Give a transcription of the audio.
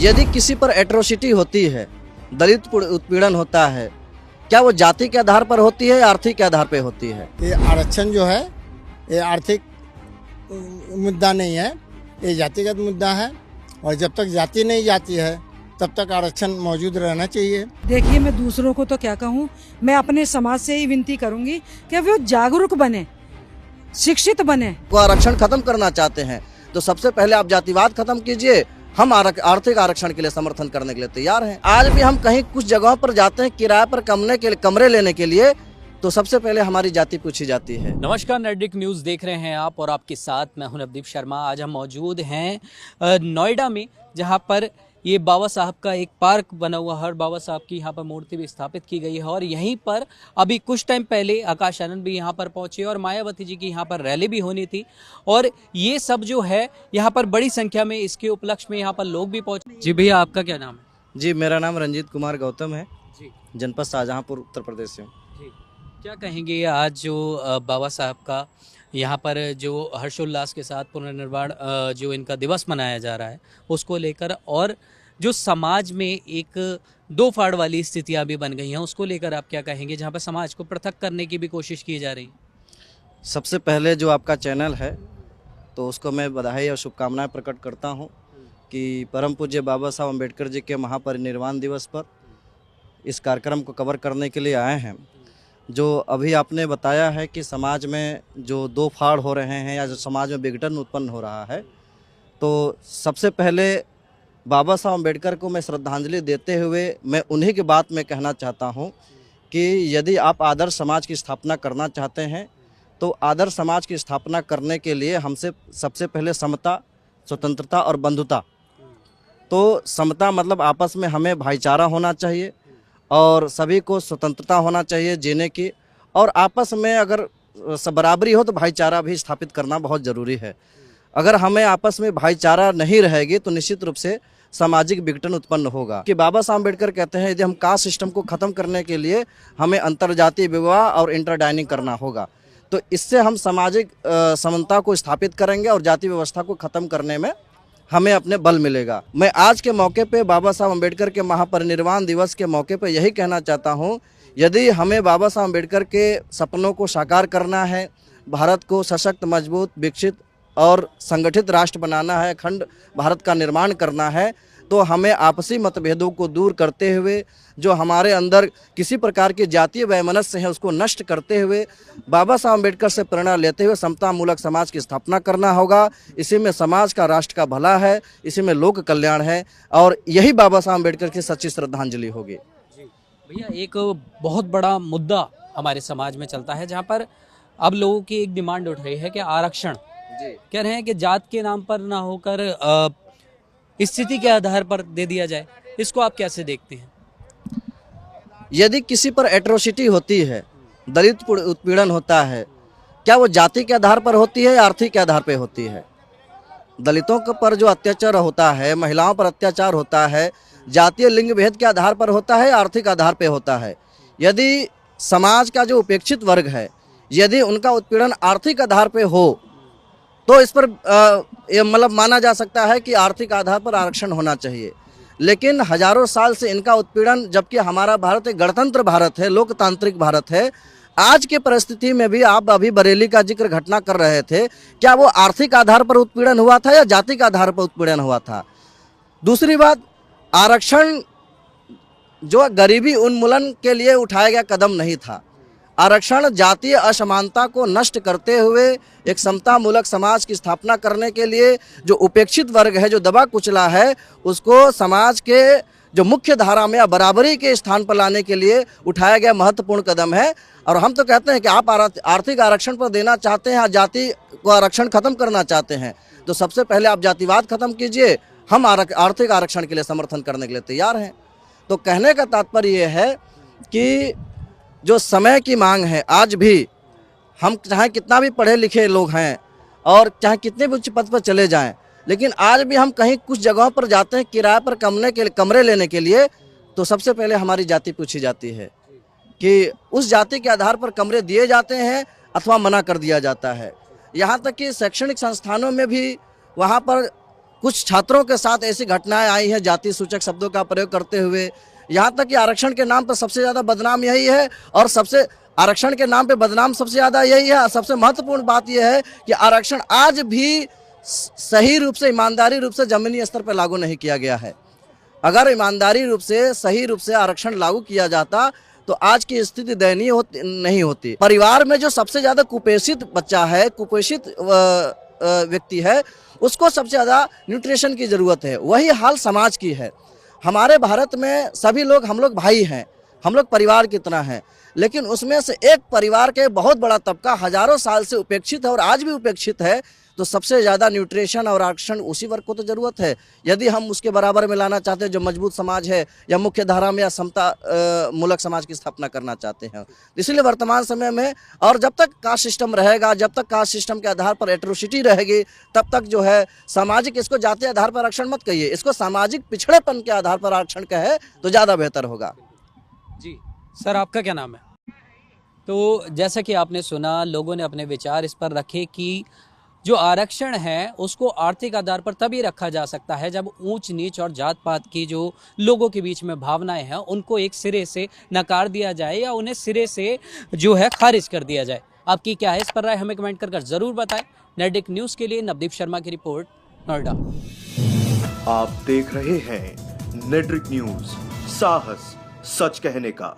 यदि किसी पर एट्रोसिटी होती है, दलित उत्पीड़न होता है, क्या वो जाति के आधार पर होती है या आर्थिक के आधार पर होती है? ये आरक्षण जो है ये आर्थिक मुद्दा नहीं है, ये जातिगत मुद्दा है। और जब तक जाति नहीं जाती है तब तक आरक्षण मौजूद रहना चाहिए। देखिए, मैं दूसरों को तो क्या कहूँ, मैं अपने समाज से ही विनती करूंगी कि वो जागरूक बने, शिक्षित बने। वो आरक्षण खत्म करना चाहते हैं तो सबसे पहले आप जातिवाद खत्म कीजिए। हम आर्थिक आरक्षण के लिए समर्थन करने के लिए तैयार हैं। आज भी हम कहीं कुछ जगहों पर जाते हैं किराए पर कमरे लेने के लिए, तो सबसे पहले हमारी जाति पूछी जाती है। नमस्कार, नैतिक न्यूज़ देख रहे हैं आप और आपके साथ मैं हूं नवदीप शर्मा। आज हम मौजूद हैं नोएडा में, जहां पर ये बाबा साहब का एक पार्क बना हुआ है। बाबा साहब की यहाँ पर मूर्ति भी स्थापित की गई है और यहीं पर अभी कुछ टाइम पहले आकाश आनंद भी यहाँ पर पहुँचे और मायावती जी की यहाँ पर रैली भी होनी थी। और ये सब जो है यहाँ पर बड़ी संख्या में इसके उपलक्ष्य में यहाँ पर लोग भी पहुँचे। जी भैया, आपका क्या नाम है? जी, मेरा नाम रंजीत कुमार गौतम है जी, जनपद शाहजहाँपुर, उत्तर प्रदेश से। क्या कहेंगे आज जो बाबा साहब का यहाँ पर जो हर्षोल्लास के साथ पुनर्निर्माण जो इनका दिवस मनाया जा रहा है उसको लेकर, और जो समाज में एक दो फाड़ वाली स्थितियाँ भी बन गई हैं उसको लेकर आप क्या कहेंगे, जहाँ पर समाज को पृथक करने की भी कोशिश की जा रही है? सबसे पहले जो आपका चैनल है तो उसको मैं बधाई और शुभकामनाएं प्रकट करता हूं कि परम पूज्य बाबा साहब अम्बेडकर जी के महापरिनिर्वाण दिवस पर इस कार्यक्रम को कवर करने के लिए आए हैं। जो अभी आपने बताया है कि समाज में जो दो फाड़ हो रहे हैं या जो समाज में विघटन उत्पन्न हो रहा है, तो सबसे पहले बाबा साहब अम्बेडकर को मैं श्रद्धांजलि देते हुए मैं उन्हीं की बात में कहना चाहता हूं कि यदि आप आदर्श समाज की स्थापना करना चाहते हैं तो आदर्श समाज की स्थापना करने के लिए हमसे सबसे पहले समता, स्वतंत्रता और बंधुता। तो समता मतलब आपस में हमें भाईचारा होना चाहिए और सभी को स्वतंत्रता होना चाहिए जीने की, और आपस में अगर बराबरी हो तो भाईचारा भी स्थापित करना बहुत ज़रूरी है। अगर हमें आपस में भाईचारा नहीं रहेगी तो निश्चित रूप से सामाजिक विघटन उत्पन्न होगा। कि बाबा साहब अम्बेडकर कहते हैं यदि हम कास्ट सिस्टम को ख़त्म करने के लिए हमें अंतर्जातीय विवाह और इंटरडाइनिंग करना होगा, तो इससे हम सामाजिक समानता को स्थापित करेंगे और जाति व्यवस्था को ख़त्म करने में हमें अपने बल मिलेगा। मैं आज के मौके पे बाबा साहब अम्बेडकर के महापरिनिर्वाण दिवस के मौके पे यही कहना चाहता हूँ, यदि हमें बाबा साहब अम्बेडकर के सपनों को साकार करना है, भारत को सशक्त, मजबूत, विकसित और संगठित राष्ट्र बनाना है, अखंड भारत का निर्माण करना है, तो हमें आपसी मतभेदों को दूर करते हुए, जो हमारे अंदर किसी प्रकार के जातीय वैमनस्य है उसको नष्ट करते हुए, बाबा साहब अम्बेडकर से प्रेरणा लेते हुए समतामूलक समाज की स्थापना करना होगा। इसी में समाज का, राष्ट्र का भला है, इसी में लोक कल्याण है, और यही बाबा साहब अम्बेडकर की सच्ची श्रद्धांजलि होगी। भैया, एक बहुत बड़ा मुद्दा हमारे समाज में चलता है जहाँ पर अब लोगों की एक डिमांड उठ रही है कि आरक्षण, कह रहे हैं कि जात के नाम पर ना होकर स्थिति के आधार पर दे दिया जाए। इसको आप कैसे देखते हैं? यदि किसी पर एट्रोसिटी होती है, दलित उत्पीड़न होता है, क्या वो जाति के आधार पर होती है या आर्थिक के आधार पर होती है? दलितों के पर जो अत्याचार होता है, महिलाओं पर अत्याचार होता है, जातीय लिंग भेद के आधार पर होता है या आर्थिक आधार पर होता है? यदि समाज का जो उपेक्षित वर्ग है, यदि उनका उत्पीड़न आर्थिक आधार पर हो तो इस पर ये मतलब माना जा सकता है कि आर्थिक आधार पर आरक्षण होना चाहिए। लेकिन हजारों साल से इनका उत्पीड़न, जबकि हमारा भारत एक गणतंत्र भारत है, लोकतांत्रिक भारत है, आज के परिस्थिति में भी आप अभी बरेली का जिक्र घटना कर रहे थे, क्या वो आर्थिक आधार पर उत्पीड़न हुआ था या जाति के आधार पर उत्पीड़न हुआ था? दूसरी बात, आरक्षण जो गरीबी उन्मूलन के लिए उठाया गया कदम नहीं था। आरक्षण जातीय असमानता को नष्ट करते हुए एक समतामूलक समाज की स्थापना करने के लिए, जो उपेक्षित वर्ग है, जो दबा कुचला है, उसको समाज के जो मुख्य धारा में या बराबरी के स्थान पर लाने के लिए उठाया गया महत्वपूर्ण कदम है। और हम तो कहते हैं कि आप आर्थिक आरक्षण पर देना चाहते हैं, जाति को आरक्षण खत्म करना चाहते हैं, तो सबसे पहले आप जातिवाद खत्म कीजिए। हम आर्थिक आरक्षण के लिए समर्थन करने के लिए तैयार हैं। तो कहने का तात्पर्य ये है कि जो समय की मांग है, आज भी हम चाहे कितना भी पढ़े लिखे लोग हैं और चाहे कितने भी उच्च पद पर चले जाएं, लेकिन आज भी हम कहीं कुछ जगहों पर जाते हैं किराए पर कमरे लेने के लिए, तो सबसे पहले हमारी जाति पूछी जाती है कि उस जाति के आधार पर कमरे दिए जाते हैं अथवा मना कर दिया जाता है। यहाँ तक कि शैक्षणिक संस्थानों में भी वहाँ पर कुछ छात्रों के साथ ऐसी घटनाएं आई हैं जाति सूचक शब्दों का प्रयोग करते हुए। यहाँ तक कि आरक्षण के नाम पर सबसे ज़्यादा बदनाम यही है, और आरक्षण के नाम पे बदनाम सबसे ज़्यादा यही है। सबसे महत्वपूर्ण बात यह है कि आरक्षण आज भी सही रूप से, ईमानदारी रूप से जमीनी स्तर पर लागू नहीं किया गया है। अगर ईमानदारी रूप से, सही रूप से आरक्षण लागू किया जाता तो आज की स्थिति दयनीय नहीं होती। परिवार में जो सबसे ज़्यादा कुपोषित बच्चा है, कुपोषित व्यक्ति है, उसको सबसे ज़्यादा न्यूट्रिशन की ज़रूरत है। वही हाल समाज की है। हमारे भारत में सभी लोग, हम लोग भाई हैं, हम लोग परिवार की तरह हैं, लेकिन उसमें से एक परिवार के बहुत बड़ा तबका हजारों साल से उपेक्षित है और आज भी उपेक्षित है। तो सबसे ज़्यादा न्यूट्रिशन और आरक्षण उसी वर्ग को तो ज़रूरत है, यदि हम उसके बराबर में लाना चाहते हैं जो मजबूत समाज है, या मुख्य धारा में या समता मूलक समाज की स्थापना करना चाहते हैं। इसलिए वर्तमान समय में, और जब तक कास्ट सिस्टम रहेगा, जब तक कास्ट सिस्टम के आधार पर एट्रोसिटी रहेगी, तब तक जो है सामाजिक, इसको जाति आधार पर आरक्षण मत कहिए, इसको सामाजिक पिछड़ेपन के आधार पर आरक्षण कहे तो ज़्यादा बेहतर होगा। जी सर, आपका क्या नाम है? तो जैसा कि आपने सुना, लोगों ने अपने विचार इस पर रखे कि जो आरक्षण है उसको आर्थिक आधार पर तभी रखा जा सकता है जब ऊंच नीच और जात पात की जो लोगों के बीच में भावनाएं हैं उनको एक सिरे से नकार दिया जाए या उन्हें सिरे से जो है खारिज कर दिया जाए। आपकी क्या है इस पर राय, हमें कमेंट कर जरूर बताएं। नेटडिक न्यूज़ के लिए नवदीप शर्मा की रिपोर्ट, नोएडा। आप देख रहे हैं नेटडिक न्यूज़, साहस सच कहने का।